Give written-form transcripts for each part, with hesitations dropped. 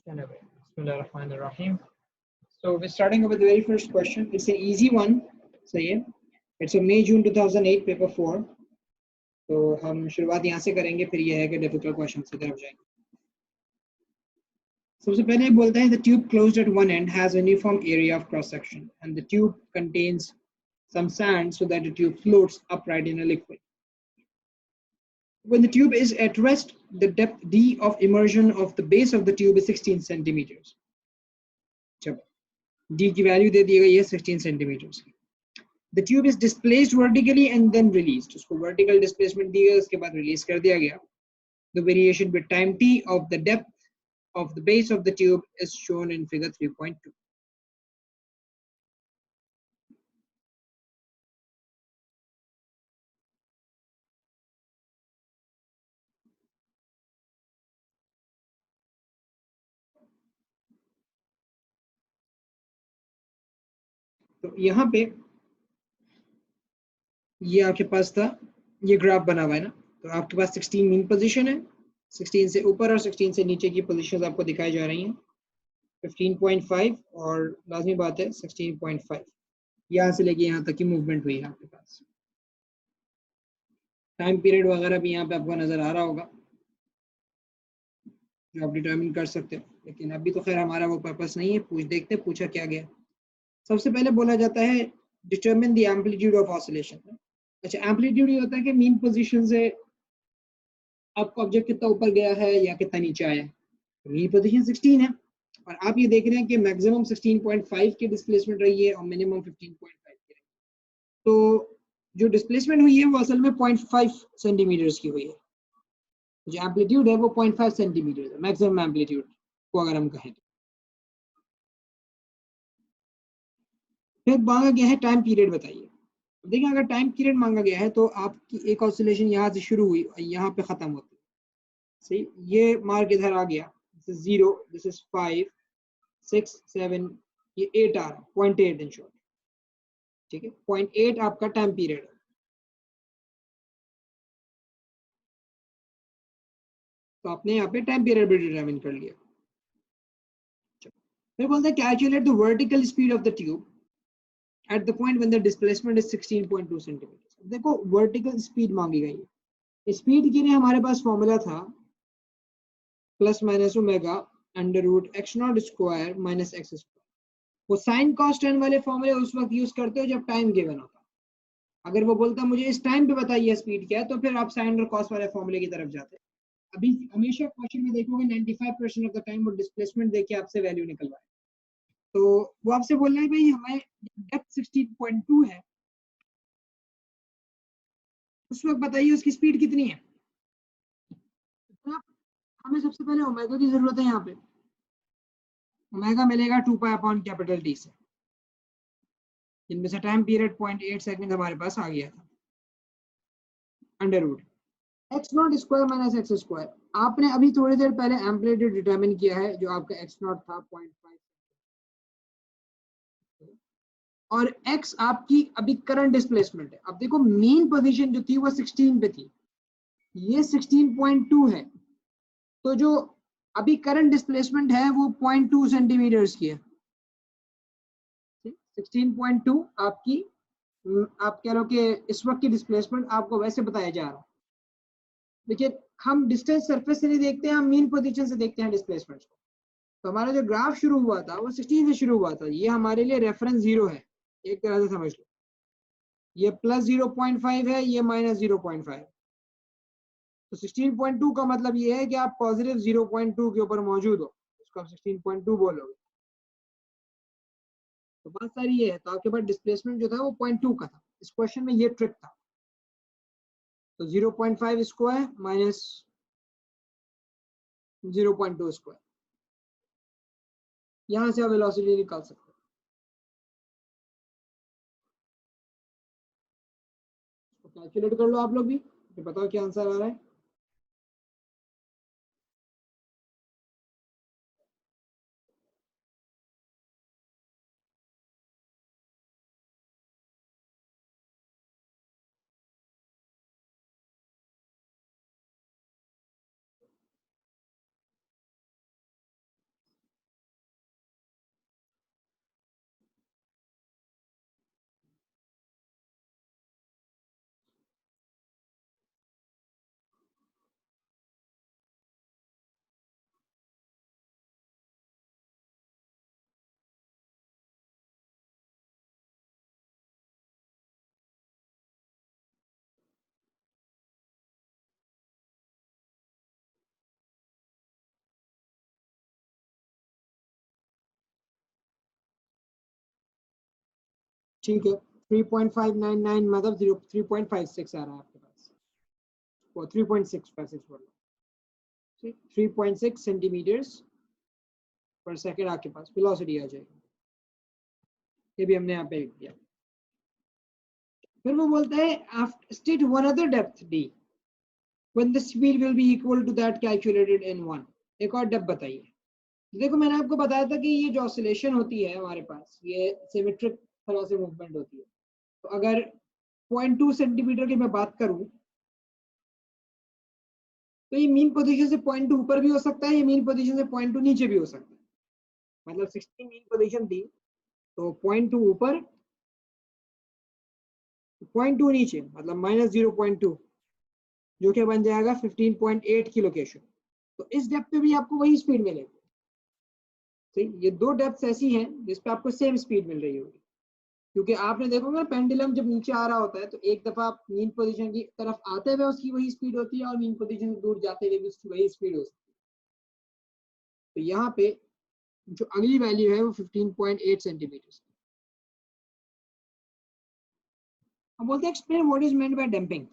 Anyway, Bismillahirrahmanirrahim. So we're starting with the very first question. It's an easy one. So yeah, it's a May June 2008 paper 4. तो हम शुरुआत यहाँ से करेंगे, फिर ये है कि डिफिकल्ट क्वेश्चन की तरफ जाएंगे. सबसे पहले बोलते हैं the tube closed at one end has a uniform area of cross section and the tube contains some sand so that the tube floats upright in a liquid. When the tube is at rest, the depth d of immersion of the base of the tube is 16 centimeters. D की value दे दी गई है 16 centimeters. The tube is displaced vertically and then released. उसको vertical displacement दी गई, उसके बाद release कर दिया गया. The variation with time t of the depth of the base of the tube is shown in figure 3.2. तो यहाँ पे ये आपके पास था, ये ग्राफ बना हुआ है ना, तो आपके पास 16 मीन पोजीशन है, 16 से ऊपर और 16 से नीचे की पोजीशंस आपको दिखाई जा रही हैं. 15.5 और लाजमी बात है 16.5, यहाँ से लेके यहाँ तक की मूवमेंट हुई है आपके पास. टाइम पीरियड वगैरह भी यहाँ पे आपको नजर आ रहा होगा, जो आप डिटरमिन कर सकते हो, लेकिन अभी तो खैर हमारा वो पर्पस नहीं है. देखते पूछा क्या गया. सबसे पहले बोला जाता है determine the amplitude of oscillation. अच्छा, एम्पलीट्यूड ये होता है कि मीन पोजीशन से आपका ऑब्जेक्ट कितना ऊपर गया है या कितना नीचे आया है. मीन पोजीशन 16 है और आप ये देख रहे हैं कि मैक्सिमम 16.5 की डिस्प्लेसमेंट रही है और मिनिमम 15.5 की रही है. तो जो डिस्प्लेसमेंट हुई है वो असल में 0.5 सेंटीमीटर्स की हुई है. जो एम्पलीट्यूड है वो 0.5 सेंटीमीटर है, मैक्सिमम एम्पलीट्यूड को अगर हम कहें. फिर मांगा गया है टाइम पीरियड बताइए. देखिए, अगर टाइम पीरियड मांगा गया है तो आपकी एक ऑसिलेशन यहाँ से शुरू हुई और यहाँ पे खत्म होती है. सही, ये मार्क इधर आ गया, दिस इज 0, दिस इज 5, 6, 7, ये 8 आ रहा है, 0.8 इन शॉर्ट. ठीक है, 0.8 आपका टाइम पीरियड है. तो आपने यहाँ पे टाइम पीरियड भी डिटरमिन कर लिया. फिर बोलते हैं calculate the vertical speed of the tube at the point when the displacement is 16.2 centimeters. देखो, वर्टिकल स्पीड मांगी गई है. स्पीड के लिए हमारे पास फॉर्मूला था plus minus omega under root x not square minus x square. वो साइन कॉस टेन वाले फॉर्मूले उस वक्त यूज करते हो जब टाइम गिवन होता. अगर वो बोलता मुझे इस टाइम पे बताइए स्पीड क्या है, तो फिर आप साइन और कॉस वाले फॉर्मूले की तरफ जाते. अभी हमेशा क्वेश्चन में देखोगे 95% ऑफ द टाइम वो डिस्प्लेसमेंट देके आपसे वैल्यू निकलवाए. तो वो आपसे बोल रहे हैं भाई हमें डेप्थ 16.2 है, उस वक्त बताइए उसकी स्पीड कितनी है. तो हमें सबसे पहले ओमेगा की जरूरत है. यहाँ पे ओमेगा मिलेगा 2 पाई अपॉन कैपिटल टी से, जिनमें से टाइम पीरियड 0.8 सेकंड हमारे पास आ गया था, under root x not square minus x square. आपने अभी थोड़ी देर पहले एम्पलीट्यूड डिटरमिन किया है, जो आपका एक्स नॉट था 0.5 और x आपकी अभी करंट डिस्प्लेसमेंट है. अब देखो, मीन पोजीशन जो थी वो 16 पे थी, ये 16.2 है. तो जो अभी करंट डिस्प्लेसमेंट है वो 0.2 सेंटीमीटर्स की है. 16.2 आपकी, आप कह लो कि इस वक्त की डिस्प्लेसमेंट आपको वैसे बताया जा रहा है. देखिए, हम डिस्टेंस सरफेस से नहीं देखते हैं, हम मीन पोजीशन से देखते हैं डिस्प्लेसमेंट को. तो हमारा जो ग्राफ शुरू हुआ था वो 16 से शुरू हुआ था. ये हमारे लिए रेफरेंस 0 है, एक तरह से समझ लो. ये प्लस 0.5 है, ये माइनस 0.5. तो 16.2 का मतलब ये है कि आप पॉजिटिव 0.2 के ऊपर मौजूद हो, उसको आप 16.2 बोलोगे. तो बात सारी ये है. तो आपके पास डिस्प्लेसमेंट जो था वो 0.2 का था. इस क्वेश्चन में ये ट्रिक था. तो 0.5 स्क्वायर माइनस 0.2 स्क्वायर, यहां से आप वेलोसिटी निकाल सकते हो. कैलकुलेट कर लो आप लोग भी, बताओ क्या आंसर आ रहा है. ठीक है 3.599 मतलब 3.56 आ रहा है आपके पास, वो 3.656 बोल रहा हूं, 3.6 सेंटीमीटर्स पर सेकंड आपके पास वेलोसिटी आ जाएगी। ये भी हमने यहाँ पे लिख दिया। फिर वो बोलता है after state one other depth d when the speed will be equal to that calculated in one। एक और डेप्थ बताइए। देखो मैंने आपको बताया था कि ये जो ऑसिलेशन होती है हमारे पास ये सिमेट्रिक तरह से मूवमेंट होती है। तो अगर 0.2 सेंटीमीटर की मैं बात करूं तो ये मीन पोजीशन से 0.2 ऊपर भी हो सकता है, ये मीन पोजीशन से 0.2 नीचे भी हो सकता है। मतलब 16 मीन पोजीशन थी तो 0.2 ऊपर 0.2 नीचे मतलब -0.2 जो कि बन जाएगा 15.8 की लोकेशन। तो इस डेप्थ पे भी आपको वही स्पीड मिलेगी। ठीक, ये दो डेप्थ ऐसी हैं जिस पे आपको सेम स्पीड मिल रही होगी, क्योंकि आपने देखोगे पेंडुलम जब नीचे आ रहा होता है तो एक दफा आप मीन पोजीशन की तरफ आते हुए उसकी वही स्पीड होती है और मीन पोजीशन से दूर जाते हुए भी उसकी वही स्पीड हो सकती है। तो यहाँ पे जो अगली वैल्यू है वो 15.8 सेंटीमीटर। अब बोलते हैं explain what is meant bye damping.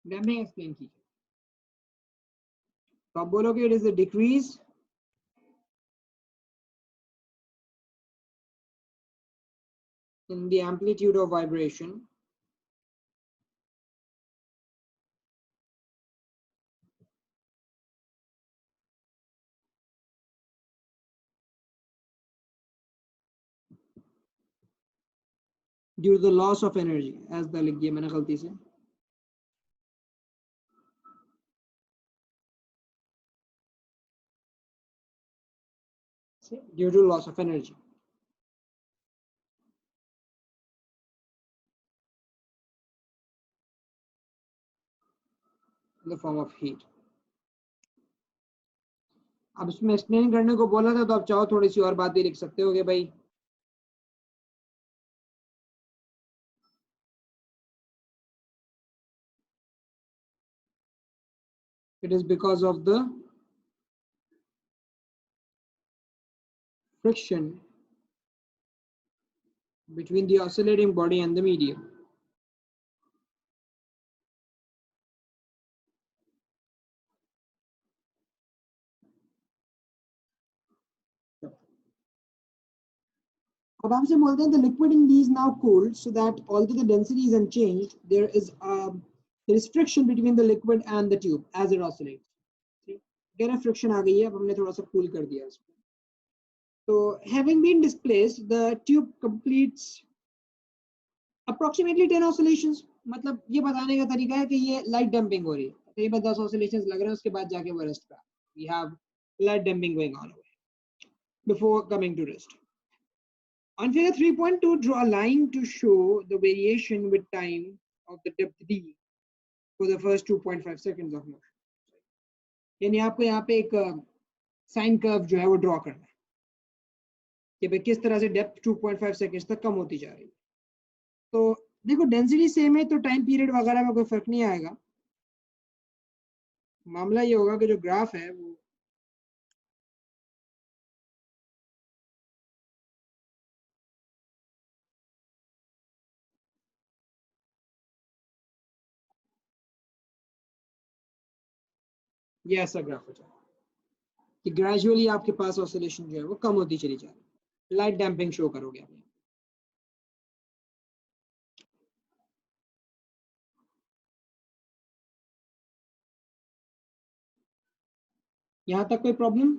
Damping explain कीजिए। तो आप बोलोगे it is the decrease in the amplitude of vibration due to the loss of energy as the लिख दिया मैंने गलती से। due to loss of energy in the form of heat। अब इसमें एक्सप्लेन करने को बोला था तो आप चाहो थोड़ी सी और बात भी लिख सकते हो कि भाई it is because of the friction between the oscillating body and the medium। अब आपसे बोलते हैं the liquid in these now cooled so that although the density is unchanged there is friction between the liquid and the tube as it oscillates। कह रहा friction आ गई है, अब हमने थोड़ा सा कूल कर दिया इसको। तो having been displaced the tube completes approximately 10 oscillations। मतलब ये बताने का तरीका है कि ये लाइट डंपिंग हो रही है, करीबन 10 oscillations लग रहे हैं, उसके बाद जाके वो रेस्ट पे। we have light damping going on before coming to rest। On figure 3.2 draw a line to show the variation with time of the depth d for the first 2.5 seconds of motion। यानी आपको यहाँ पे एक sine curve जो है वो draw करना है कि भाई किस तरह से डेप्थ 2.5 सेकंड्स तक कम होती जा रही है। तो देखो डेंसिटी सेम है तो टाइम पीरियड वगैरह में कोई फर्क नहीं आएगा। मामला ये होगा कि जो ग्राफ है वो ये ऐसा ग्राफ हो जाएगा कि ग्रेजुअली आपके पास ऑसिलेशन जो है वो कम होती चली जा रही है। लाइट डैम्पिंग शो करोगे आप। यहाँ तक कोई प्रॉब्लम?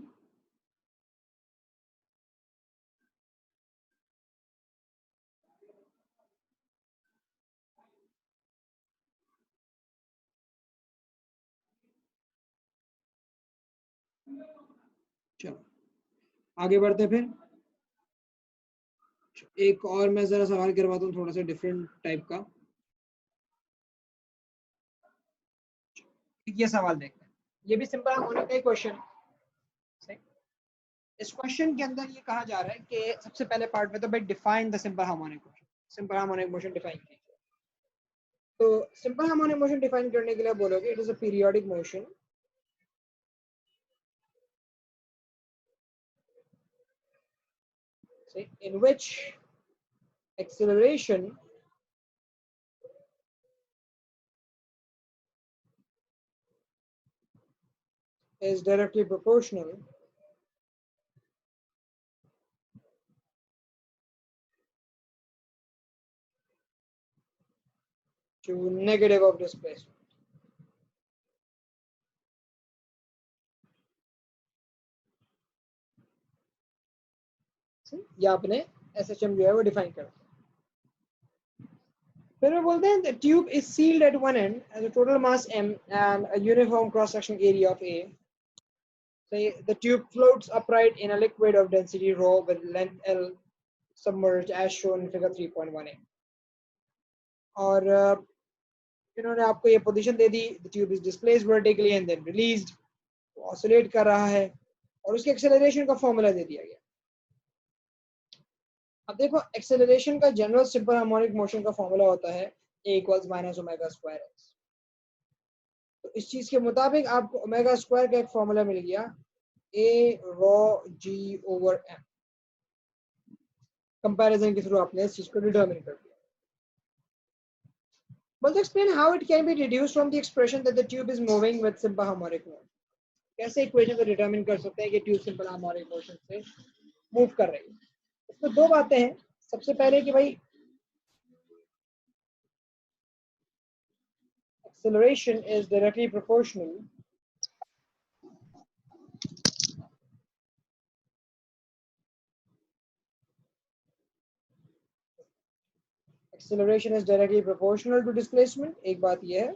चलो आगे बढ़ते फिर। एक और मैं जरा सवाल करवाता हूँ थोड़ा सा डिफरेंट टाइप का। ये सवाल देखते हैं, ये भी सिंपल हार्मोनिक का ही क्वेश्चन है। इस क्वेश्चन के अंदर ये कहा जा रहा है कि सबसे पहले पार्ट में तो भाई define the simple harmonic motion. Simple harmonic motion define कीजिए। तो सिंपल हार्मोनिक मोशन डिफाइन करने के लिए बोलोगे it is a periodic motion in which acceleration is directly proportional to negative of displacement. ये आपने SHM जो है वो डिफाइन कर दिया। फिर वो बोलते हैं the tube is sealed at one end as a total mass m and a uniform cross sectional area of a. So the tube floats upright in a liquid of density rho with length L submerged as shown in figure 3.18. और इन्होंने आपको ये position they the, the tube is displaced vertically and then released, oscillate कर रहा है और उसके acceleration का फॉर्मूला दे दिया गया। अब देखो एक्सेलरेशन का जनरल सिंपल हार्मोनिक मोशन का फॉर्मूला होता है a equals minus omega square x। तो इस चीज के मुताबिक आपको ओमेगा स्क्वायर का एक फॉर्मूला मिल गया a rho g over m। Comparison के थ्रू आपने इस चीज को डिटरमिन कर दिया। But explain how it can be deduced from the expression that the tube is moving with simple harmonic motion. कैसे इक्वेशन को डिटरमिन कर सकते हैं कि ट्यूब सिंपल हार्मोनिक मोशन से मूव कर रही है। इसमें दो बातें हैं। सबसे पहले कि भाई acceleration is directly proportional to displacement। एक बात यह है।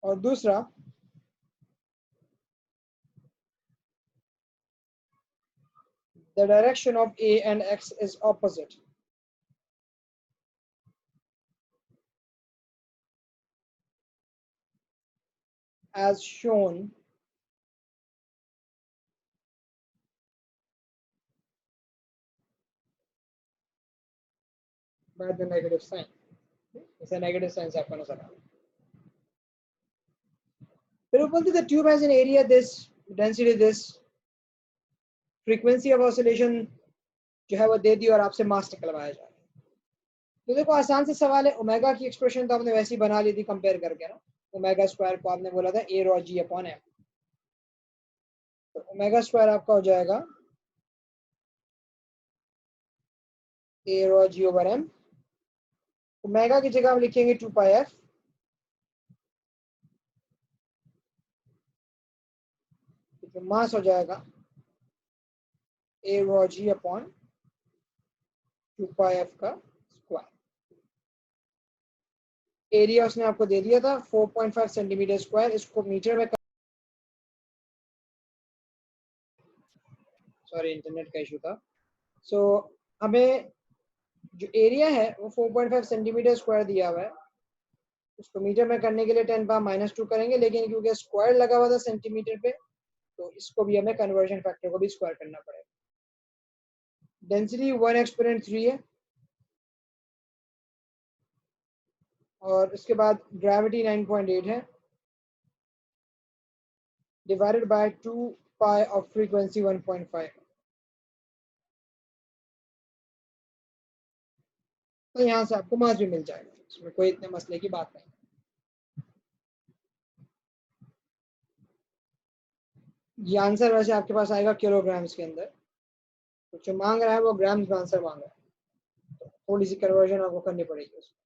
और दूसरा the direction of a and x is opposite as shown by the negative sign। इसे नेगेटिव साइन से आपको नजर आ रहा है। फिर वो बोलते the tube has an area this, density this, frequency of oscillation जो है वो दे दी और आपसे मास निकलवाया जा रहा है। तो देखो आसान से सवाल है। ओमेगा की एक्सप्रेशन तो आपने वैसे ही बना ली थी कंपेयर करके ना। ओमेगा स्क्वायर को आपने बोला था a rho g upon m। तो ओमेगा स्क्वायर आपका हो जाएगा a rho g over m। Omega की जगह हम लिखेंगे 2 पाई f। तो मास हो जाएगा a rho g upon 2 pi f का स्क्वायर। एरिया उसने आपको दे दिया था 4.5 सेंटीमीटर स्क्वायर। इसको मीटर में, सॉरी इंटरनेट का इशू था। सो हमें जो एरिया है वो 4.5 सेंटीमीटर स्क्वायर दिया हुआ है। उसको मीटर में करने के लिए 10 पावर -2 करेंगे, लेकिन क्योंकि स्क्वायर लगा हुआ था सेंटीमीटर पे तो इसको भी हमें कन्वर्जन फैक्टर को भी स्क्वायर करना पड़ेगा। डेंसिटी 1 एक्सपोनेंट 3 है और उसके बाद ग्रेविटी 9.8 है divided by 2 pi of frequency 1.5। तो यहाँ से आपको मास भी मिल जाएगा, इसमें कोई इतने मसले की बात नहीं। ये आंसर वैसे आपके पास आएगा किलोग्राम्स के अंदर। तो जो मांग रहा है वो ग्राम्स में आंसर मांग रहा है, तो थोड़ी सी कन्वर्जन आपको करनी पड़ेगी उसमें।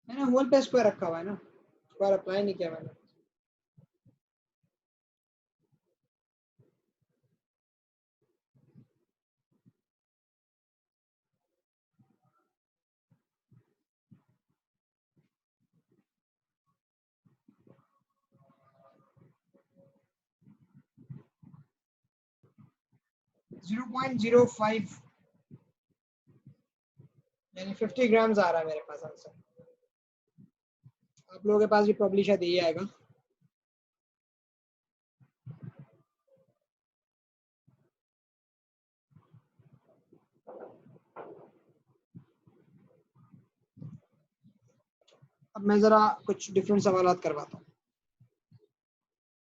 मैंने होल पे स्क्वायर रखा हुआ है ना, स्क्वायर अप्लाई नहीं किया मैंने। जीरो 0.05 यानी 50 ग्राम्स आ रहा है मेरे पास आंसर। आप लोगों के पास भी प्रॉब्ली शायद यही आएगा। अब मैं ज़रा कुछ डिफरेंट सवालात करवाता हूँ।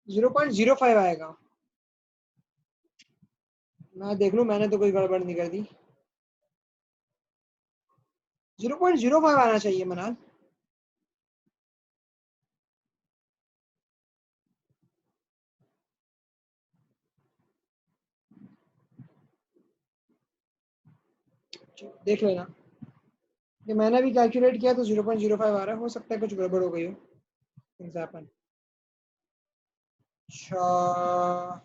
0.05 आएगा, मैं देख लूँ मैंने तो कोई गड़बड़ नहीं कर दी। 0.05 आना चाहिए मनाल। देख लेना, ये मैंने भी कैलकुलेट किया तो 0.05 आ रहा है, हो सकता है कुछ गड़बड़ हो गई हो। Things happen। अच्छा,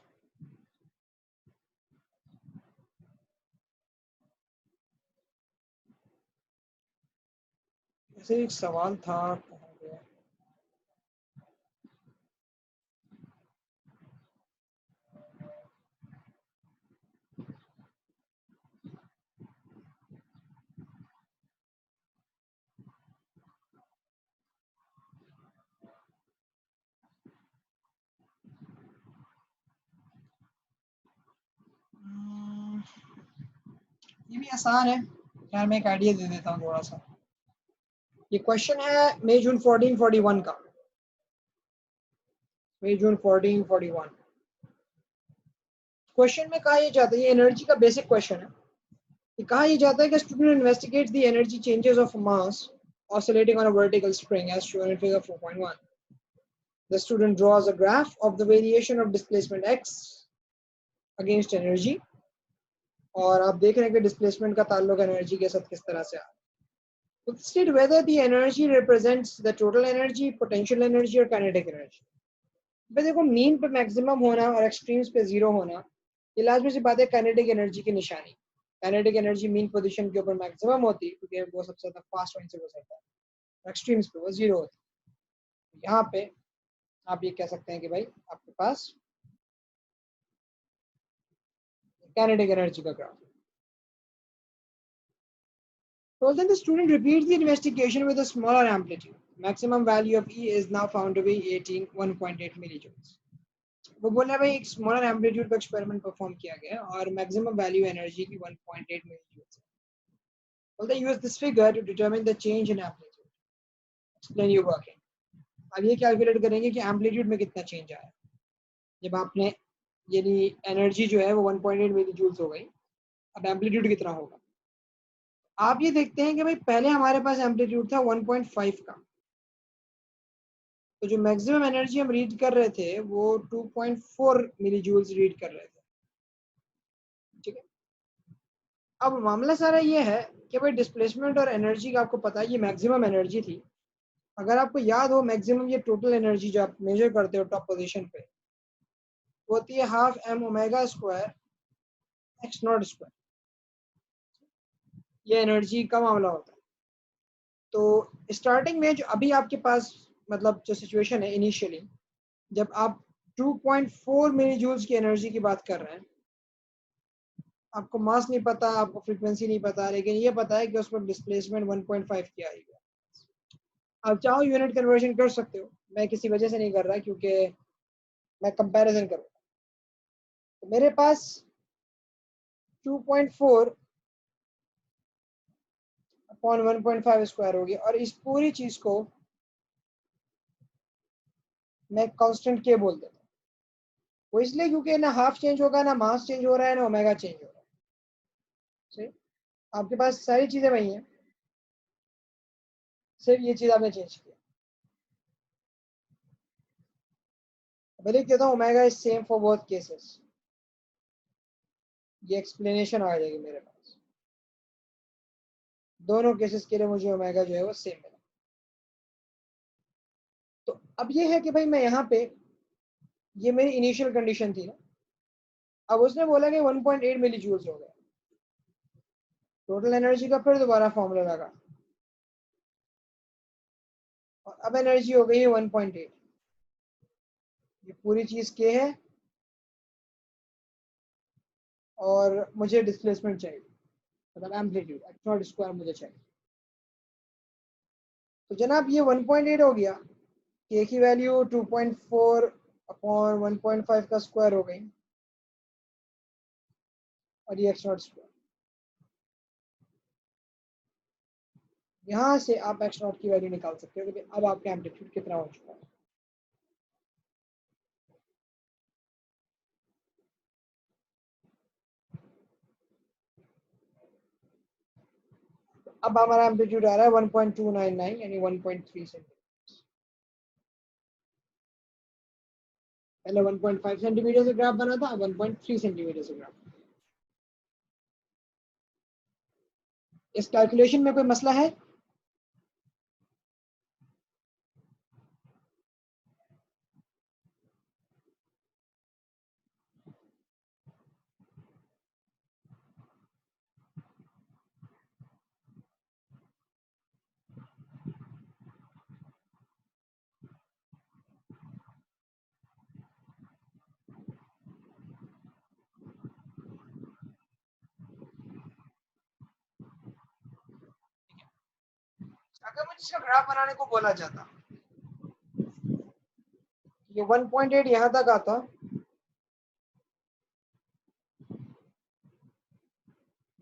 ऐसे एक सवाल था, कहाँ गया? ये भी आसान है यार, मैं एक आइडिया दे देता हूँ थोड़ा सा। ये क्वेश्चन है मई जून 1441 का, मई जून 1441। क्वेश्चन में कहा यह जाता है, ये एनर्जी का बेसिक क्वेश्चन है। ये कहा यह जाता है कि student investigate the energy changes of mass oscillating on a vertical spring as shown in figure 4.1. The student draws a graph of the variation of displacement x against energy, और आप देख रहे हैं कि डिस्प्लेसमेंट का ताल्लुक एनर्जी के साथ किस तरह से आ रहा है। तो state whether the energy represents the total energy, potential energy और kinetic energy। भाई देखो, मीन पे मैक्सिमम होना और एक्सट्रीम्स पे जीरो होना, ये लाजमी सी बात है काइनेटिक एनर्जी की निशानी। काइनेटिक एनर्जी मीन पोजीशन के ऊपर मैक्सिमम होती है क्योंकि वो सबसे ज्यादा फास्ट वहीं से गुजरता है, एक्सट्रीम्स पे वो जीरो होती है। यहाँ पे आप ये कह सकते हैं कि भाई आपके पास काइनेटिक एनर्जी का graph. So then the student repeats the investigation with a smaller amplitude. Maximum value of E is now found to be 1.8 millijoules. वो बोला भाई एक स्मॉलर एम्पलीट्यूड पे एक्सपेरिमेंट परफॉर्म किया गया और मैक्सिमम वैल्यू एनर्जी की 1.8 मिलीजूल्स है। Well, they use this figure to determine the change in amplitude. Explain your working. अब ये कैलकुलेट करेंगे कि एम्पलीट्यूड में कितना चेंज आया जब आपने, यानी एनर्जी जो है वो 1.8 मिलीजूल्स हो गई, अब एम्पलीट्यूड कितना होगा। आप ये देखते हैं कि भाई पहले हमारे पास एम्पलीट्यूड था 1.5 का, तो जो मैक्सिमम एनर्जी हम रीड कर रहे थे वो 2.4 मिलीजूल्स रीड कर रहे थे, ठीक है। अब मामला सारा ये है कि भाई डिस्प्लेसमेंट और एनर्जी का आपको पता है, ये मैक्सिमम एनर्जी थी। अगर आपको याद हो मैक्सिमम ये टोटल एनर्जी जो आप मेजर करते हो टॉप पोजीशन पे, वो होती है half M omega square x not square. ये एनर्जी का मामला होता है। तो स्टार्टिंग में जो अभी आपके पास मतलब जो सिचुएशन है इनिशियली, जब आप 2.4 मिली जूल्स की एनर्जी की बात कर रहे हैं, आपको मास नहीं पता, आपको फ्रीक्वेंसी नहीं पता, लेकिन ये पता है कि उस पर डिस्प्लेसमेंट 1.5 की आएगी। आप चाहो यूनिट कन्वर्जन कर सकते हो, मैं किसी वजह से नहीं कर रहा क्योंकि मैं कंपैरिजन करूँगा। तो मेरे पास 2.4 अपॉन 1.5 स्क्वायर होगी और इस पूरी चीज को मैं कांस्टेंट के बोल देता हूँ। वो इसलिए क्योंकि ना हाफ चेंज होगा, ना मास चेंज हो रहा है, ना ओमेगा चेंज हो रहा है। सही, आपके पास सारी चीजें वही हैं, सिर्फ ये चीज आपने चेंज किया। भले कहता हूँ omega is same for both cases, ये एक्सप्लेनेशन आ जाएगी मेरे पास। दोनों केसेस के लिए मुझे ओमेगा जो है वो सेम मिला। तो अब ये है कि भाई मैं यहाँ पे, ये मेरी इनिशियल कंडीशन थी ना, अब उसने बोला कि 1.8 मिली जूल्स हो गया, टोटल एनर्जी का फिर दोबारा फॉर्मूला लगा और अब एनर्जी हो गई है 1.8। ये पूरी चीज के है और मुझे डिस्प्लेसमेंट चाहिए, मतलब एम्पलीट्यूड एक्स नॉट स्क्वायर मुझे चाहिए। तो जनाब ये 1.8 हो गया, के की वैल्यू 2.4 अपॉन 1.5 का स्क्वायर हो गई और ये एक्स नॉट स्क्वायर। यहाँ से आप एक्स नॉट की वैल्यू निकाल सकते हो कि अब आपका एम्पलीट्यूड कितना हो चुका है। अब हमारा एम्पलीट्यूड आ रहा है 1.299 यानी 1.3 सेंटीमीटर। पहले 1.5 सेंटीमीटर से ग्राफ बना था, 1.3 सेंटीमीटर से ग्राफ। इस कैलकुलेशन में कोई मसला है? अगर मुझे इसका ग्राफ बनाने को बोला जाता, ये 1.8 यहाँ तक आता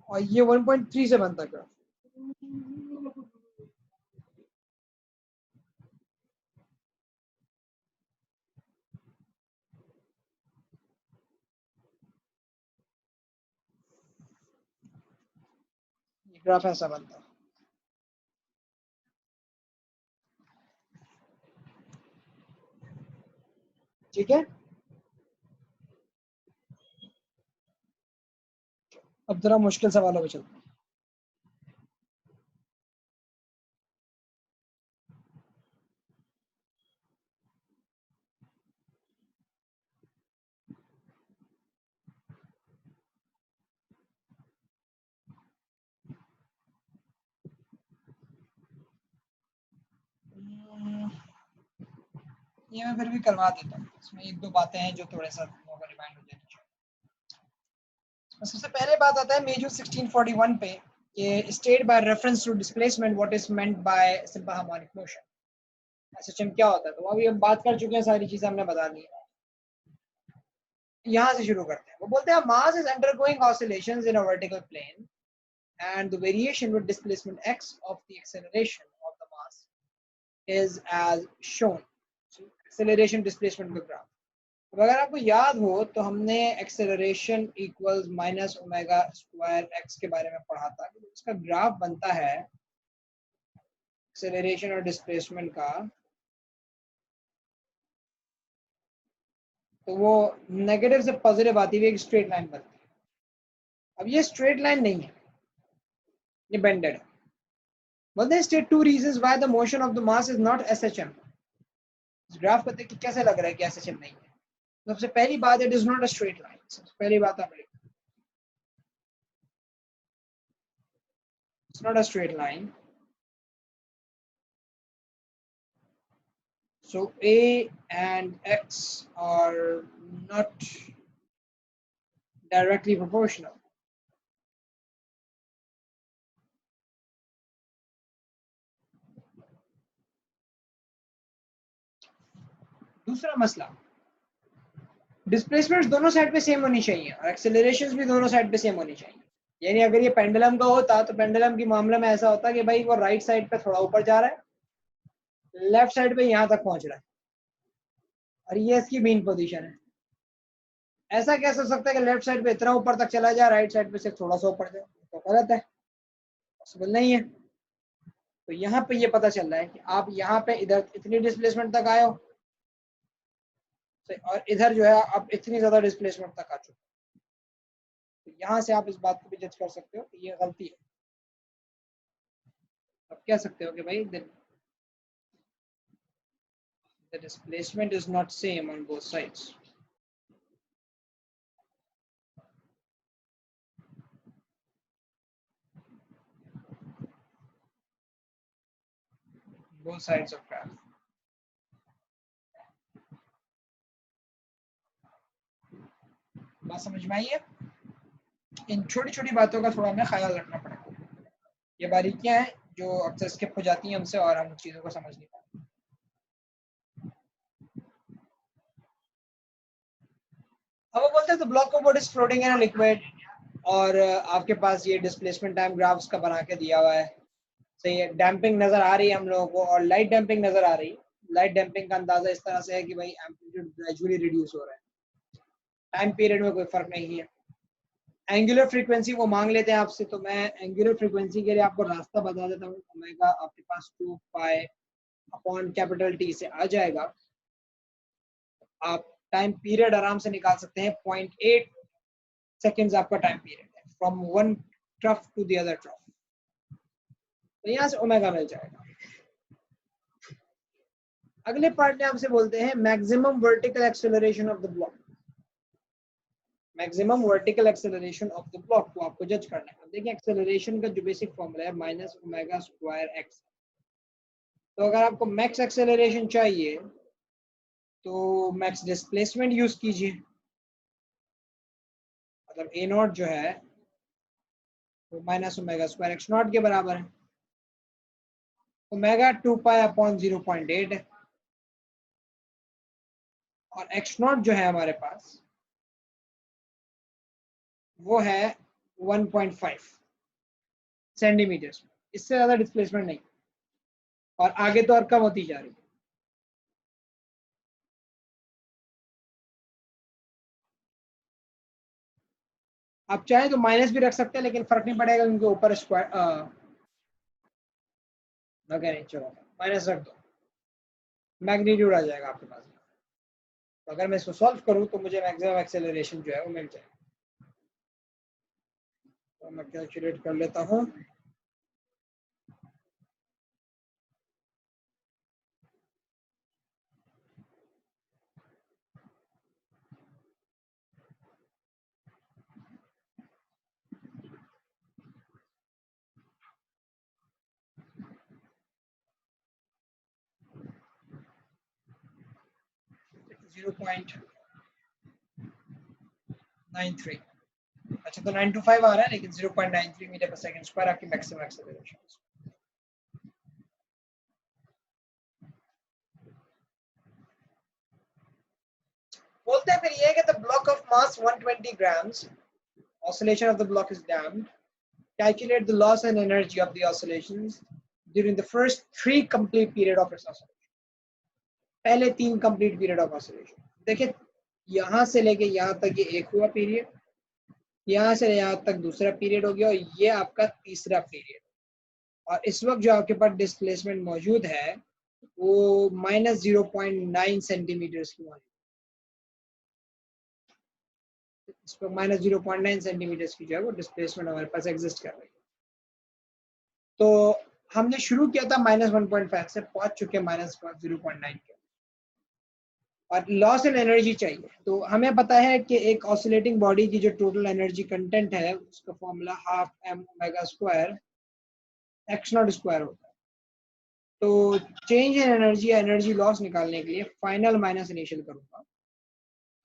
और ये 1.3 से बनता ग्राफ। ये ग्राफ ऐसा बनता, ठीक है। अब जरा मुश्किल सवालों पे चलते हैं। ये मैं फिर भी करवा देता हूँ, इसमें एक दो बातें हैं जो थोड़े सा रिमाइंड हो जानी चाहिए। सबसे पहले बात आता है मेजर 1641 पे, ये state by reference to displacement what is meant by simple harmonic motion. SHM क्या होता है, तो अभी हम बात कर चुके हैं, सारी चीजें हमने बता दी है। यहाँ से शुरू करते हैं। वो बोलते हैं mass is undergoing oscillations in a vertical plane and the variation with displacement x of the acceleration of the mass is as shown. So, acceleration displacement का ग्राफ। अब अगर आपको याद हो तो हमने acceleration equals minus omega square x के बारे में पढ़ा था कि इसका ग्राफ बनता है एक्सेलरेशन और डिस्प्लेसमेंट का, तो वो नेगेटिव से पॉजिटिव आती हुई एक स्ट्रेट लाइन बनती है। अब ये स्ट्रेट लाइन नहीं है, ये बेंडेड है। बोलते हैं state two reasons why the motion of the mass is not SHM. इस ग्राफ को देख के कैसे लग रहा है कि एसएचएम नहीं है? सबसे पहली बात, it is not a straight line. सबसे पहली बात आप लिखो, it's not a straight line. So A and X are not directly proportional. दूसरा मसला, डिस्प्लेसमेंट दोनों साइड पे सेम होनी चाहिए और एक्सेलरेशंस भी दोनों साइड पे सेम होनी चाहिए। यानी अगर ये पेंडुलम का होता तो पेंडुलम के मामले में ऐसा होता कि भाई वो राइट साइड पे थोड़ा ऊपर जा रहा है, लेफ्ट साइड पे यहाँ तक पहुंच रहा है और ये इसकी मेन पोजीशन है। ऐसा कैसे हो सकता है कि लेफ्ट साइड पे इतना ऊपर तक चला जाए, राइट साइड पे सिर्फ थोड़ा सा ऊपर जाए? तो गलत है, पॉसिबल नहीं है। तो यहाँ पे ये पता चल रहा है कि आप यहाँ पे इधर इतनी डिस्प्लेसमेंट तक आए हो और इधर जो है आप इतनी ज्यादा डिस्प्लेसमेंट तक आ चुके हो। तो यहाँ से आप इस बात को भी जज कर सकते हो कि ये गलती है। आप कह सकते हो कि भाई the displacement is not same on both sides. Both sides of graph. बात समझ में आई है? इन छोटी छोटी बातों का थोड़ा हमें ख्याल रखना पड़ेगा। ये बारीकियां हैं जो अक्सर स्किप हो जाती हैं हमसे और हम चीज़ों को समझ नहीं पाते। अब वो बोलते हैं तो block board is floating in a liquid और आपके पास ये डिस्प्लेसमेंट टाइम ग्राफ्स का बना के दिया हुआ है। सही है, डैम्पिंग नजर आ रही है हम लोगों को और लाइट डैम्पिंग नजर आ रही है। लाइट डैम्पिंग का अंदाजा इस तरह से है कि भाई एम्पलीट्यूड ग्रेजुअली रिड्यूस हो रहा है, टाइम पीरियड में कोई फर्क नहीं है। एंगुलर फ्रीक्वेंसी वो मांग लेते हैं आपसे, तो मैं एंगुलर फ्रीक्वेंसी के लिए आपको रास्ता बता देता हूँ। ओमेगा आपके पास 2 पाई अपॉन कैपिटल टी से आ जाएगा। आप टाइम पीरियड आराम से निकाल सकते हैं, 0.8 सेकेंड्स आपका टाइम पीरियड है from one trough to the other trough. तो यहाँ से ओमेगा मिल जाएगा। अगले पार्ट में हमसे बोलते हैं maximum vertical acceleration of the block. Maximum vertical acceleration of the block को आपको जज करना है। देखिए एक्सेलरेशन का जो बेसिक फॉर्मूला है माइनस ओमेगा स्क्वायर एक्स। तो अगर आपको मैक्स एक्सेलरेशन चाहिए तो मैक्स डिस्प्लेसमेंट यूज कीजिए। मतलब ए नॉट जो है वो minus omega square x not के बराबर है। ओमेगा 2 पाई अपॉन 0.8 है और एक्स नॉट जो है हमारे पास वो है 1.5 सेंटीमीटर। इससे ज्यादा डिस्प्लेसमेंट नहीं, और आगे तो और कम होती जा रही है। आप चाहे तो माइनस भी रख सकते हैं, लेकिन फर्क नहीं पड़ेगा क्योंकि ऊपर स्क्वायर नहीं, चलो माइनस रख दो, मैग्नीट्यूड आ जाएगा आपके पास। तो अगर मैं इसको सॉल्व करूं तो मुझे मैक्सिमम एक्सेलरेशन जो है वो मिल जाएगा। तो मैं कैलकुलेट कर लेता हूं। Zero point 93। अच्छा, तो 925 आ रहा है, लेकिन 0.93 मीटर पर सेकंड स्क्वायर आपकी मैक्सिमम एक्सेलरेशन। बोलते हैं फिर ये है कि the block of mass 120 grams, oscillation of the block is damped. Calculate the loss and energy of the oscillations during the first 3 complete period of its oscillation. पहले 3 complete period of oscillation। देखिए यहां से लेके यहां तक ये एक हुआ पीरियड, यहां से यहां तक दूसरा पीरियड हो गया और ये आपका तीसरा पीरियड। और इस वक्त जो आपके पास डिस्प्लेसमेंट मौजूद है वो -0.9 सेंटीमीटर की मौजूद है। इस पर -0.9 सेंटीमीटर की जो है वो डिस्प्लेसमेंट हमारे पास एग्जिस्ट कर रही है। तो हमने शुरू किया था -1.5 से, पहुंच चुके हैं -0.9 के। और लॉस इन एनर्जी चाहिए, तो हमें पता है कि एक ऑसिलेटिंग बॉडी की जो टोटल एनर्जी कंटेंट है उसका formula half M omega square x not square होता है। तो change in energy, energy loss निकालने के लिए फाइनल माइनस इनिशियल करूंगा।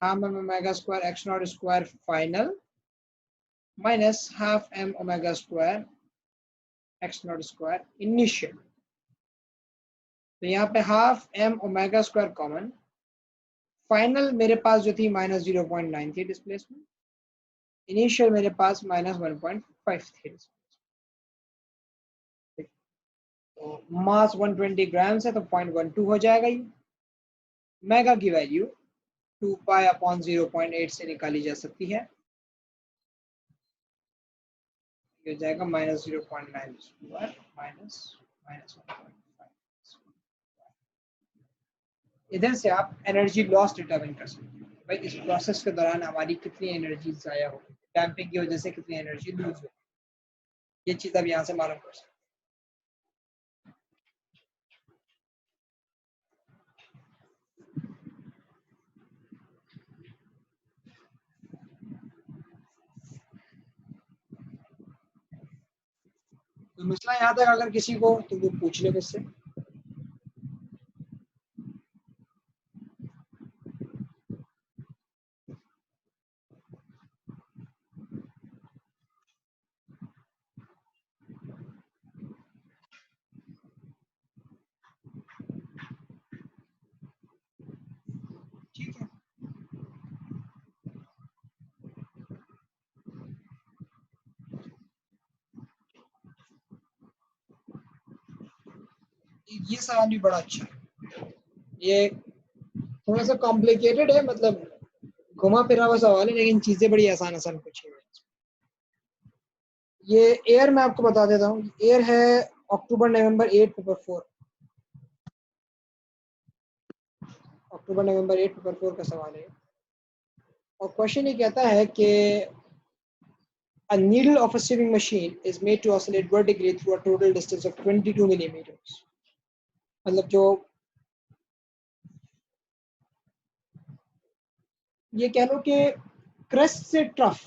Half M omega square x not square final minus half M omega square x not square initial. तो यहाँ पे half M omega square common, final मेरे पास जो थी -0.9 थी डिस्प्लेसमेंट, इनिशियल मेरे पास -1.5 थी। तो मास 120 ग्राम्स है तो 0.12 हो जाएगा। ये मेगा की वैल्यू 2 पाई अपॉन 0.8 से निकाली जा सकती है। ये हो जाएगा -0.9 स्क्वायर माइनस -1.5। इधर से आप एनर्जी लॉस डिटरमाइन कर सकते हैं, भाई इस प्रोसेस के दौरान हमारी कितनी एनर्जी जाया हो, डैम्पिंग की वजह से कितनी एनर्जी लूज हो, ये चीज आप यहाँ से मालूम कर सकते हैं। तो मसला यहाँ तक अगर किसी को तो वो पूछ ले मुझसे। ठीक है, ये सवाल भी बड़ा अच्छा है, ये थोड़ा सा कॉम्प्लिकेटेड है, मतलब घुमा फिरा हुआ सवाल है, लेकिन चीजें बड़ी आसान आसान पूछी हुई है। ये एयर मैं आपको बता देता हूँ, एयर है अक्टूबर नवंबर 8 पेपर 4, अक्टूबर नवंबर 8 पेपर 4 का सवाल है। और क्वेश्चन ये कहता है कि a needle of a sewing machine is made to oscillate vertically through a total distance of 22 millimeters. मतलब जो ये कह लो कि क्रेस्ट से ट्रफ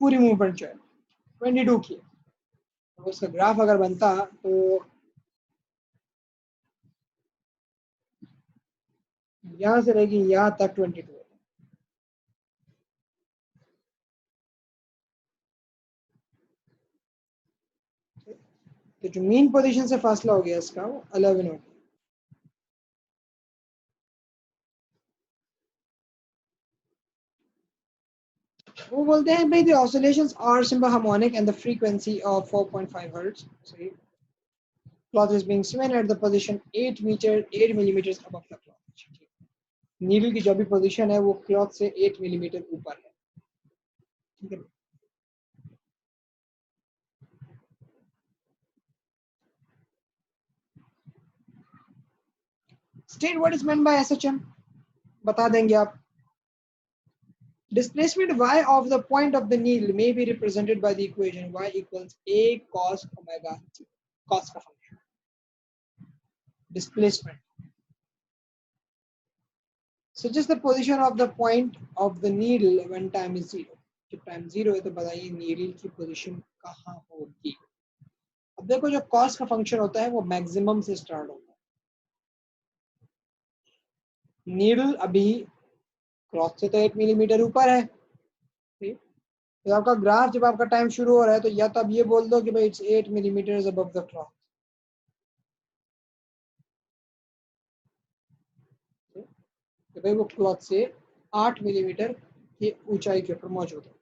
पूरी मूवमेंट जो है 22 की है, तो उसका ग्राफ अगर बनता तो यहाँ से रहेगी यहाँ तक 22 है। तो जो मीन पोजीशन से फासला हो गया इसका वो 11 हो गया। वो बोलते हैं भाई the oscillations are simple harmonic and the frequency of 4.5 hertz. सही, cloth is being sewn at the position 8 millimeters above the cloth. Needle की जो भी पोजीशन है वो क्लॉथ से 8 मिलीमीटर ऊपर है, ठीक है। State what is meant bye SHM, बता देंगे आप। Displacement y of the point of the needle may be represented by the equation y equals a cos omega t, cos का function. Displacement suggest the position of the point of the needle when time is 0। जब time 0 है तो बताइए needle की position कहाँ होगी। अब देखो जो cos का फंक्शन होता है वो मैक्सिमम से स्टार्ट होता है। नीडल अभी क्लॉथ से तो 8 मिलीमीटर ऊपर है, ठीक। तो आपका ग्राफ जब आपका टाइम शुरू हो रहा है तो या तो आप ये बोल दो कि भाई it's 8 millimetre above the cloth, तो भाई वो क्लॉथ से 8 मिलीमीटर की ऊंचाई के ऊपर मौजूद है।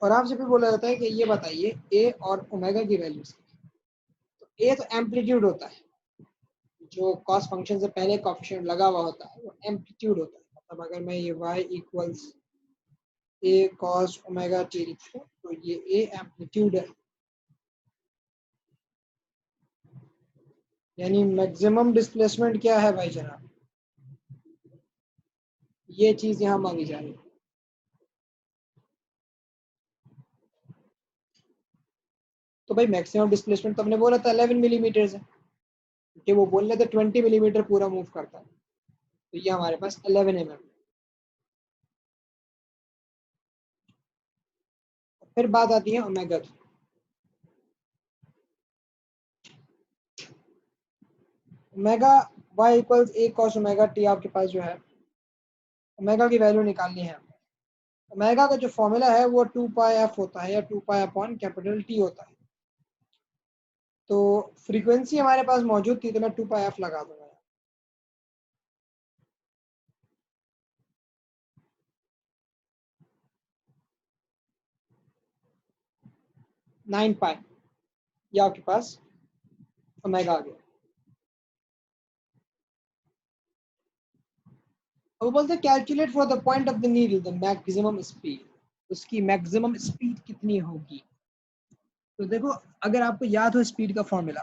और आपसे भी बोला जाता है कि ये बताइए ए और ओमेगा की वैल्यूज। तो ए तो एम्पलीट्यूड होता है, जो कॉस फंक्शन से पहले कोएफिशिएंट लगा हुआ होता है वो एम्पलीट्यूड होता है। मतलब अगर मैं ये y equals a cos omega T लिखूं तो ये ए एम्पलीट्यूड है, यानी मैक्सिमम डिस्प्लेसमेंट क्या है भाई जनाब, ये चीज यहाँ मांगी जा रही है। तो भाई मैक्सिमम डिस्प्लेसमेंट तो हमने बोला था 11 मिलीमीटर है, कि वो बोल रहे थे 20 मिलीमीटर पूरा मूव करता है, तो ये हमारे पास 11 mm। फिर बात आती है ओमेगा की। Omega y equals a cos omega T आपके पास जो है ओमेगा की वैल्यू निकालनी है। ओमेगा का जो फॉर्मूला है वो 2 पाई एफ होता है या 2 पाई अपॉन कैपिटल टी होता है। तो फ्रीक्वेंसी हमारे पास मौजूद थी तो मैं 2 पाई एफ लगा दूंगा। 9 पाई, ये आपके पास ओमेगा आ गया। अब बोलते हैं calculate for the point of the needle the maximum speed, उसकी मैक्सिमम स्पीड कितनी होगी। तो देखो अगर आपको याद हो स्पीड का formula,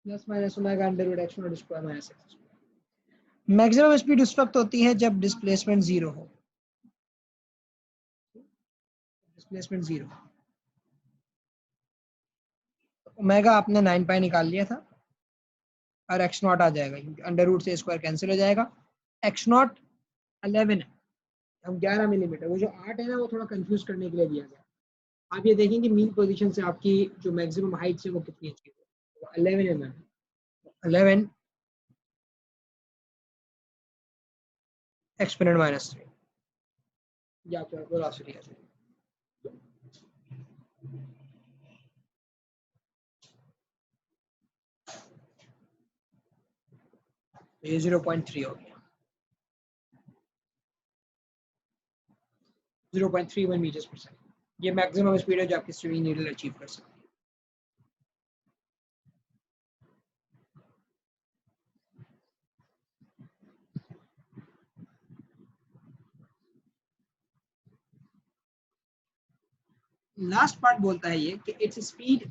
plus minus omega under root x not square minus x square. Maximum speed उस वक्त होती है जब डिस्प्लेसमेंट 0 हो, डिस्प्लेसमेंट 0। ओमेगा आपने 9 पाई निकाल लिया था और एक्स नॉट आ जाएगा क्योंकि अंडर रूट से स्क्वायर कैंसिल हो जाएगा। एक्स नॉट 11 है, हम 11 मिलीमीटर, वो जो 8 है ना वो थोड़ा कंफ्यूज करने के लिए दिया गया। आप ये देखेंगे मीन पोजीशन से आपकी जो मैक्सिमम हाइट है वो कितनी अच्छी है, 11 mm, 11 एक्सपोनेंट माइनस 3 या तो वेलोसिटी है। ये 0.3 हो गया। 0.31 मीटर्स पर सेकंड। ये मैक्सिमम स्पीड है जो आपकी स्विमिंग नीडल अचीव कर सकती है। लास्ट पार्ट बोलता है ये कि it's speed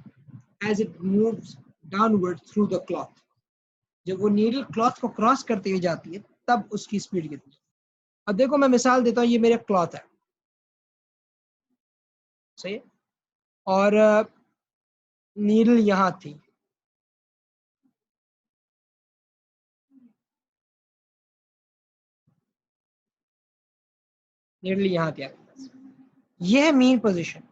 as it moves downward through the cloth. जब वो नीडल क्लॉथ को क्रॉस करते हुए जाती है तब उसकी स्पीड कितनी है। अब देखो मैं मिसाल देता हूँ, ये मेरा क्लॉथ है, सही है, और नीडल यहाँ थी, नीडल यहाँ थी आपके पास, ये है मीन पोजीशन।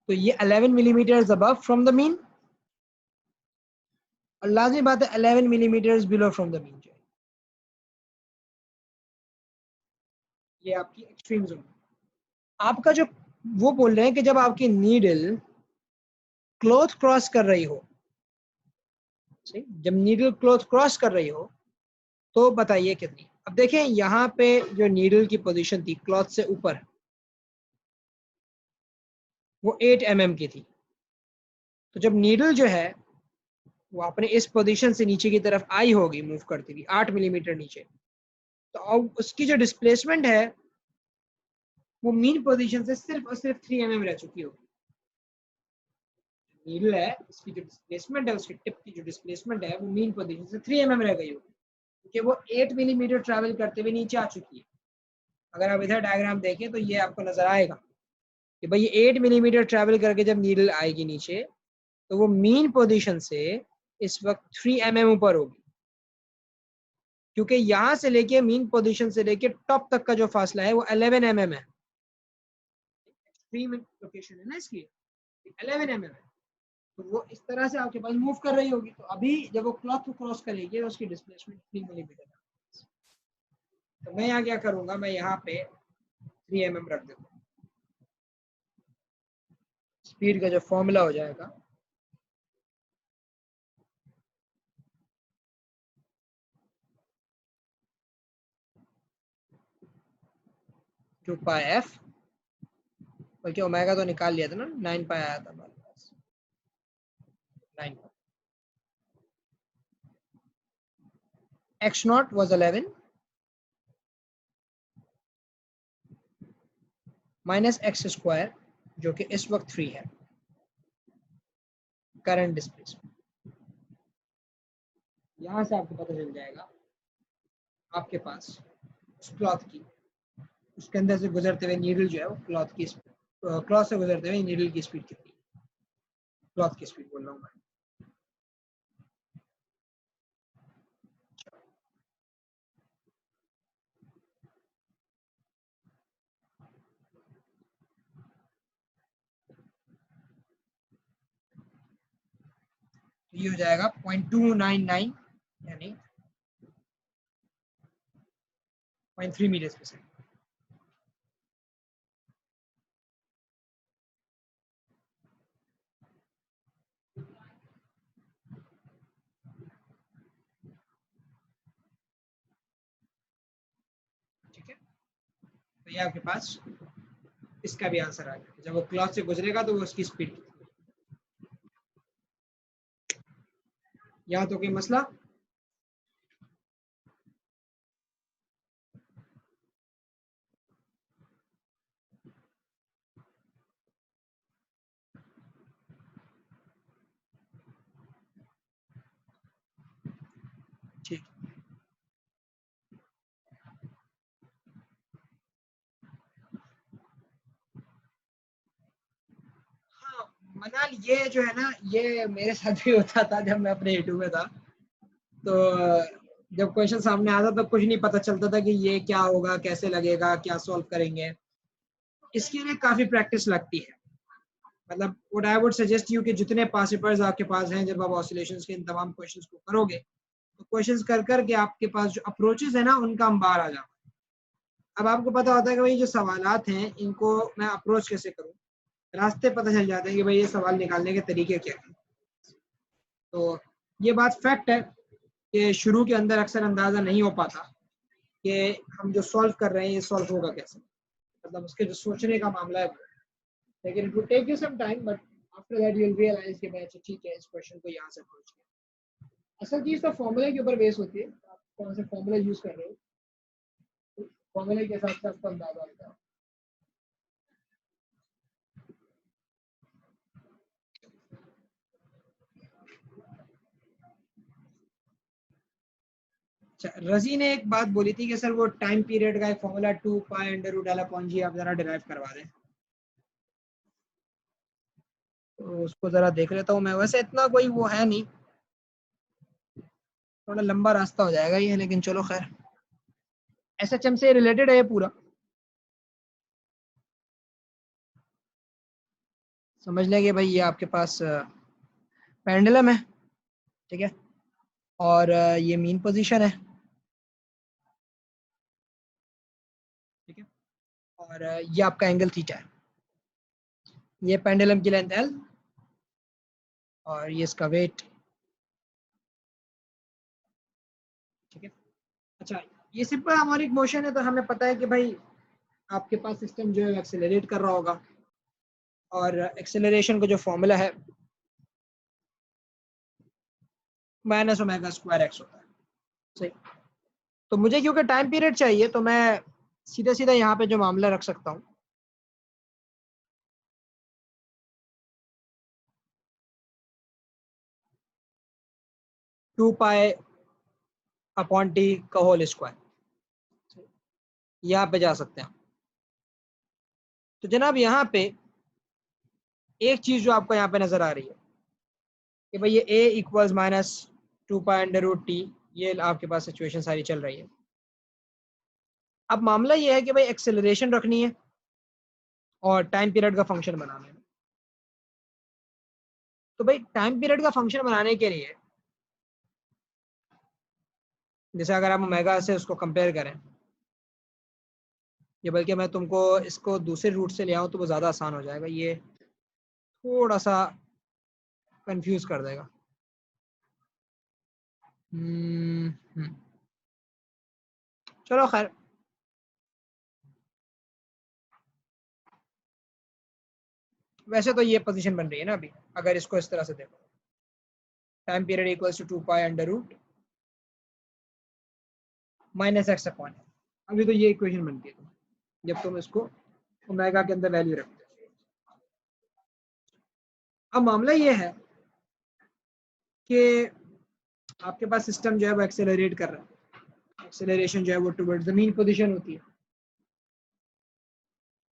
तो ये 11 millimetre above from the mean, और लाजमी बात है 11 millimetre below from the mean. ये आपकी एक्सट्रीम जोन। आपका जो वो बोल रहे हैं कि जब आपकी नीडल क्लॉथ क्रॉस कर रही हो, सही, जब नीडल क्लॉथ क्रॉस कर रही हो तो बताइए कितनी। अब देखें यहाँ पे जो नीडल की पोजीशन थी क्लॉथ से ऊपर, वो 8 mm की थी। तो जब नीडल जो है वो अपने इस पोजीशन से नीचे की तरफ आई होगी मूव करती हुई 8 मिलीमीटर नीचे, तो अब उसकी जो डिस्प्लेसमेंट है वो मीन पोजीशन से सिर्फ और सिर्फ 3 mm रह चुकी होगी। नीडल है, इसकी जो डिस्प्लेसमेंट है, उसकी टिप की जो डिस्प्लेसमेंट है वो मीन पोजीशन से 3 mm रह गई होगी, क्योंकि वो 8 मिलीमीटर ट्रैवल करते हुए नीचे आ चुकी है। अगर आप इधर डायग्राम देखें तो ये आपको नजर आएगा कि भाई ये 8 मिलीमीटर ट्रैवल करके जब नीडल आएगी नीचे तो वो मीन पोजीशन से इस वक्त 3 mm ऊपर होगी, क्योंकि यहाँ से लेके मीन पोजीशन से लेके टॉप तक का जो फासला है वो 11 mm है। एक्सट्रीम लोकेशन है ना इसकी, 11 mm है। तो वो इस तरह से आपके पास मूव कर रही होगी। तो अभी जब वो क्लॉथ को क्रॉस करेगी तो उसकी डिस्प्लेसमेंट 3 मिलीमीटर है। तो मैं यहाँ क्या करूंगा, मैं यहाँ पे 3 mm रख देता हूँ। स्पीड का जो फॉर्मूला हो जाएगा 2πf, बल्कि ओमेगा तो निकाल लिया था ना, 9 पाई आया था हमारे पास, 9 x not was 11 minus x square जो कि इस वक्त 3 है करंट डिस्प्लेसमेंट। यहां से आपको पता चल जाएगा आपके पास उस क्लॉथ की, उसके अंदर से गुजरते हुए नीडल जो है वो क्लॉथ से गुजरते हुए नीडल की स्पीड कितनी है। क्लॉथ की स्पीड बोल रहा हूँ मैं। ये हो जाएगा 0.299 यानी 0.3 मीटर पर सेकंड। ठीक है, तो ये आपके पास इसका भी आंसर आ गया। जब वो क्लॉथ से गुजरेगा तो वो उसकी स्पीड, यहाँ तो कोई मसला। ठीक, हाँ मनाल, ये जो है ना ये मेरे साथ भी होता था जब मैं अपने A2 में था। तो जब क्वेश्चन सामने आता तो कुछ नहीं पता चलता था कि ये क्या होगा, कैसे लगेगा, क्या सॉल्व करेंगे। इसके लिए काफी प्रैक्टिस लगती है। मतलब what I would suggest you कि जितने पास पेपर्स आपके पास हैं, जब आप ऑसिलेशंस के इन तमाम क्वेश्चंस को करोगे तो क्वेश्चंस कर कर के आपके पास जो अप्रोचेस है ना उनका अंबार आ जाता है। अब आपको पता होता है कि भाई जो सवालात हैं इनको मैं अप्रोच कैसे करूँ, रास्ते पता चल जाते हैं कि भाई ये सवाल निकालने के तरीके क्या हैं। तो ये बात फैक्ट है कि शुरू के अंदर अक्सर अंदाज़ा नहीं हो पाता कि हम जो सॉल्व कर रहे हैं ये सॉल्व होगा कैसे, मतलब उसके जो सोचने का मामला है, लेकिन it will take you some time, but after that you will realize कि भाई अच्छा ठीक है, इस क्वेश्चन को यहाँ से अप्रोच किया। असल चीज़ तो फॉर्मूले के ऊपर बेस होती है, आप कौन से फॉर्मूला यूज़ कर रहे हो, फॉर्मूले के हिसाब से आपको अंदाजा होता है। रजी ने एक बात बोली थी कि सर वो टाइम पीरियड का एक formula 2 pi under root L upon g आप जरा डिराइव करवा दें, तो उसको जरा देख लेता हूँ मैं। वैसे इतना कोई वो है नहीं, थोड़ा लंबा रास्ता हो जाएगा ये, लेकिन चलो खैर, एसएचएम से रिलेटेड है ये पूरा, समझ लेंगे भाई। ये आपके पास पेंडुलम है, ठीक है, और ये मीन पोजीशन है, ठीक है, और ये आपका एंगल थीटा है, ये पेंडुलम की लेंथ एल और ये इसका वेट, ठीक है। अच्छा, ये सिंपल हार्मोनिक मोशन है, तो हमें पता है कि भाई आपके पास सिस्टम जो है एक्सेलरेट कर रहा होगा, और एक्सेलरेशन का जो फॉर्मूला है माइनस ओमेगा स्क्वायर एक्स होता है, सही। तो मुझे क्योंकि टाइम पीरियड चाहिए, तो मैं सीधा सीधा यहाँ पे जो मामला रख सकता हूँ, टू पाई अपॉन टी का होल स्क्वायर, यहाँ पे जा सकते हैं। तो जनाब यहाँ पे एक चीज जो आपको यहाँ पे नजर आ रही है कि भाई ये a equals minus 2 pi under root T, ये आपके पास सिचुएशन सारी चल रही है। अब मामला ये है कि भाई एक्सेलरेशन रखनी है और टाइम पीरियड का फंक्शन बनाना है। तो भाई टाइम पीरियड का फंक्शन बनाने के लिए, जैसे अगर आप ओमेगा से उसको कंपेयर करें, ये बल्कि मैं तुमको इसको दूसरे रूट से ले आऊँ तो वो ज़्यादा आसान हो जाएगा, ये थोड़ा सा कंफ्यूज कर देगा। चलो खैर, वैसे तो ये पोजीशन बन रही है ना अभी, अगर इसको इस तरह से देखो, time period equals to 2 pi under root minus x upon, अभी तो ये इक्वेशन बनती है जब तुम इसको ओमेगा के अंदर वैल्यू रखते हो। अब मामला ये है कि आपके पास सिस्टम जो है वो एक्सेलरेट कर रहा है, एक्सेलरेशन जो है वो टुवर्ड्स द मीन पोजीशन होती है,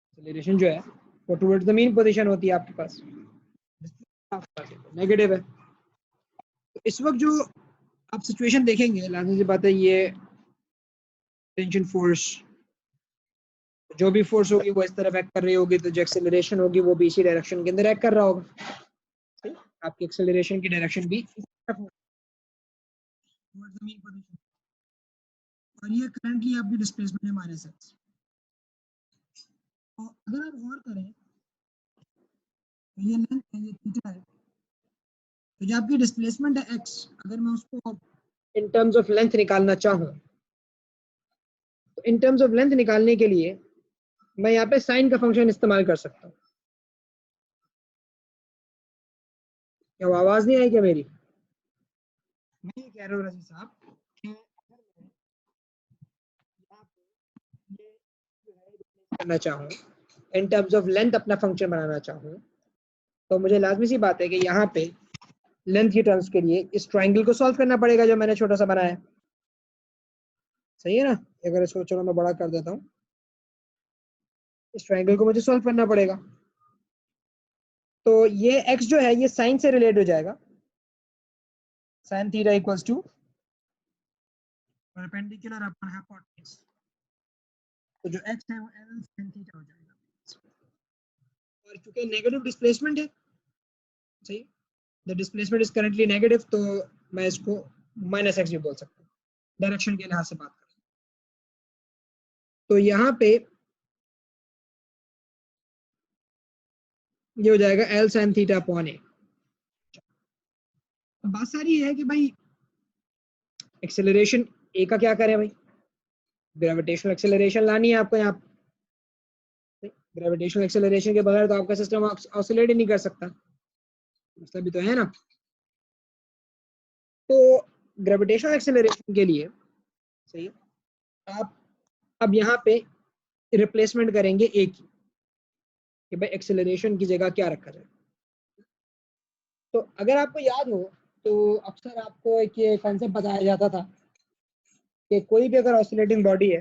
एक्सेलरेशन जो है वो टुवर्ड्स द मीन पोजीशन होती है आपके पास, नेगेटिव है। तो इस वक्त जो आप सिचुएशन देखेंगे, लाजमी सी बात है, ये टेंशन फोर्स, जो भी फोर्स होगी वो इस तरफ एक्ट कर रही होगी, तो जो एक्सेलरेशन होगी वो भी इसी डायरेक्शन के अंदर एक्ट कर रहा होगा, सही? आपकी एक्सेलरेशन की डायरेक्शन भी और ये करंटली आपकी डिस्प्लेसमेंट है माइनस एक्स। तो अगर आप गौर करें, ये लेंथ है, ये थीटा है, तो जो आपकी डिस्प्लेसमेंट है एक्स, अगर मैं उसको इन टर्म्स ऑफ लेंथ निकालना चाहूँ, तो इन टर्म्स ऑफ लेंथ निकालने के लिए मैं यहाँ पे साइन का फंक्शन इस्तेमाल कर सकता हूँ। क्या आवाज नहीं आई क्या मेरी? मैं ये कह रहा हूँ रजी साहब कि करना चाहूँ, इन टर्म्स ऑफ लेंथ अपना फंक्शन बनाना चाहूँ, तो मुझे लाजमी सी बात है कि यहाँ पे लेंथ की टर्म्स के लिए इस ट्राइंगल को सॉल्व करना पड़ेगा जो मैंने छोटा सा बनाया है, सही है ना? अगर इसको चलो मैं बड़ा कर देता हूँ, इस ट्राइंगल को मुझे सॉल्व करना पड़ेगा, तो ये x जो है ये साइन से रिलेट हो जाएगा, sine theta equals to perpendicular upon hypotenuse, तो जो x है वो l sin थीटा हो जाएगा, और चूंकि नेगेटिव डिस्प्लेसमेंट है, सही, the displacement is currently negative, तो मैं इसको माइनस एक्स भी बोल सकता हूँ डायरेक्शन के लिहाज से बात करें। तो यहाँ पे ये हो जाएगा l sin theta upon a। बात सारी है कि भाई एक्सेलरेशन ए का क्या करें भाई, ग्रेविटेशनल एक्सेलरेशन लानी है आपको यहाँ पे। ग्रेविटेशनल एक्सेलरेशन के बगैर तो आपका सिस्टम ऑसिलेट ही नहीं कर सकता, मतलब भी तो है ना। तो ग्रेविटेशनल एक्सेलरेशन के लिए सही है, आप अब यहाँ पे रिप्लेसमेंट करेंगे ए की, कि भाई एक्सेलरेशन की जगह क्या रखा जाए। तो अगर आपको याद हो तो अक्सर आपको एक ये कॉन्सेप्ट बताया जाता था कि कोई भी अगर ऑसिलेटिंग बॉडी है,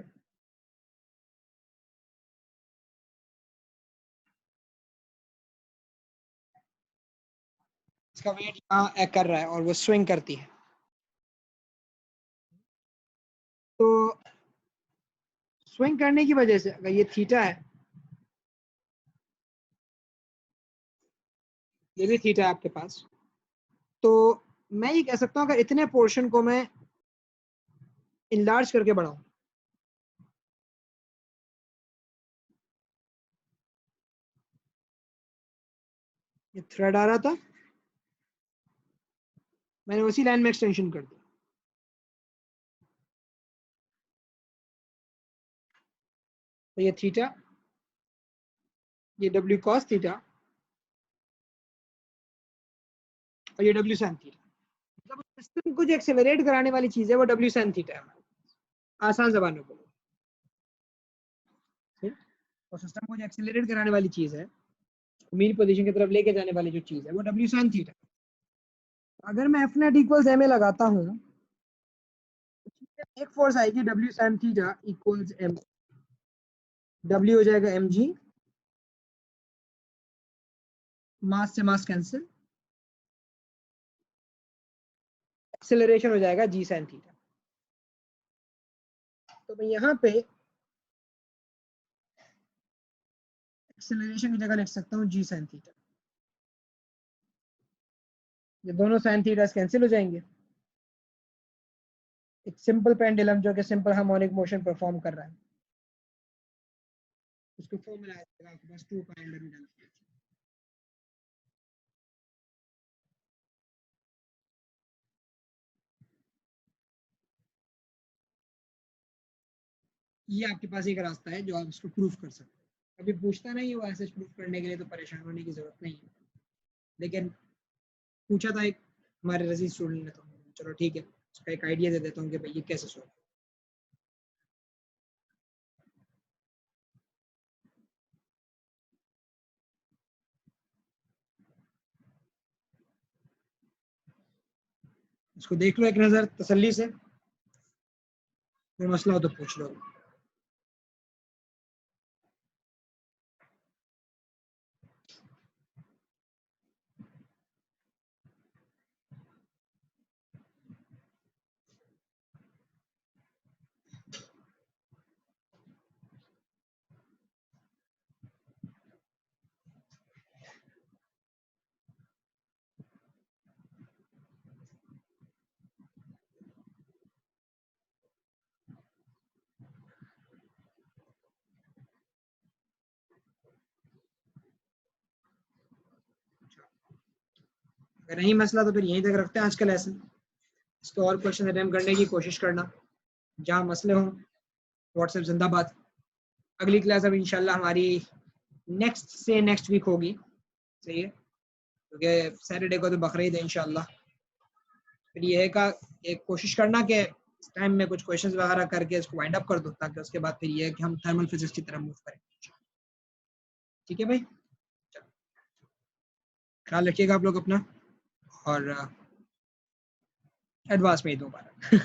इसका वेट यहाँ एक्ट कर रहा है और वो स्विंग करती है, तो स्विंग करने की वजह से अगर ये थीटा है, ये भी थीटा है आपके पास, तो मैं ये कह सकता हूँ अगर इतने पोर्शन को मैं इनलार्ज करके बढ़ाऊं, ये थ्रेड आ रहा था, मैंने उसी लाइन में एक्सटेंशन कर दिया, तो ये थीटा, ये डब्ल्यू कॉस थीटा और ये डब्ल्यू साइन थीटा, मतलब सिस्टम को जो एक्सेलरेट कराने वाली चीज है वो डब्ल्यू साइन थीटा है, आसान जबान में बोलो, ठीक? और सिस्टम को जो एक्सेलरेट कराने वाली चीज है, मीन पोजीशन की तरफ लेके जाने वाली जो चीज है वो डब्ल्यू साइन थीटा। अगर मैं F net equals M A लगाता हूँ, एक फोर्स आएगी W sine theta equals M, W हो जाएगा एम जी, मास से मास कैंसिल, एक्सेलरेशन हो जाएगा जी साइन थीटा। तो मैं यहाँ पे एक्सेलरेशन की जगह लिख सकता हूँ जी साइन थीटा, ये दोनों साइन थीटा कैंसिल हो जाएंगे, एक सिंपल पेंडुलम जो कि सिंपल हार्मोनिक मोशन परफॉर्म कर रहा है, उसको फॉर्मूला आएगा आपके पास 2 पाई अंडर रूट अल्फा। ये आपके पास एक रास्ता है जो आप इसको प्रूफ कर सकते हैं, अभी पूछता नहीं वो ऐसे प्रूफ करने के लिए तो परेशान होने की जरूरत नहीं है, लेकिन पूछा था एक हमारे रजीज स्टूडेंट ने, तो चलो ठीक है उसका एक आइडिया दे देता हूँ कि भाई ये कैसे सोल्व। इसको देख लो एक नजर तसल्ली से, कोई मसला हो तो पूछ लो। अगर नहीं मसला तो फिर यहीं तक रखते हैं आज का लेसन, इसको और क्वेश्चन अटेम्प्ट करने की कोशिश करना, जहाँ मसले हों व्हाट्सएप जिंदाबाद। अगली क्लास अब इंशाल्लाह हमारी नेक्स्ट से नेक्स्ट वीक होगी, सही है, क्योंकि सैटरडे को तो बकरीद है इंशाल्लाह। फिर ये है का एक कोशिश करना कि इस टाइम में कुछ क्वेश्चंस वगैरह करके इसको वाइंड अप कर दो, ताकि उसके बाद फिर ये है कि हम थर्मल फिजिक्स की तरफ मूव करें। ठीक है भाई, ख्याल रखिएगा आप लोग अपना, और एडवांस में ही दोबारा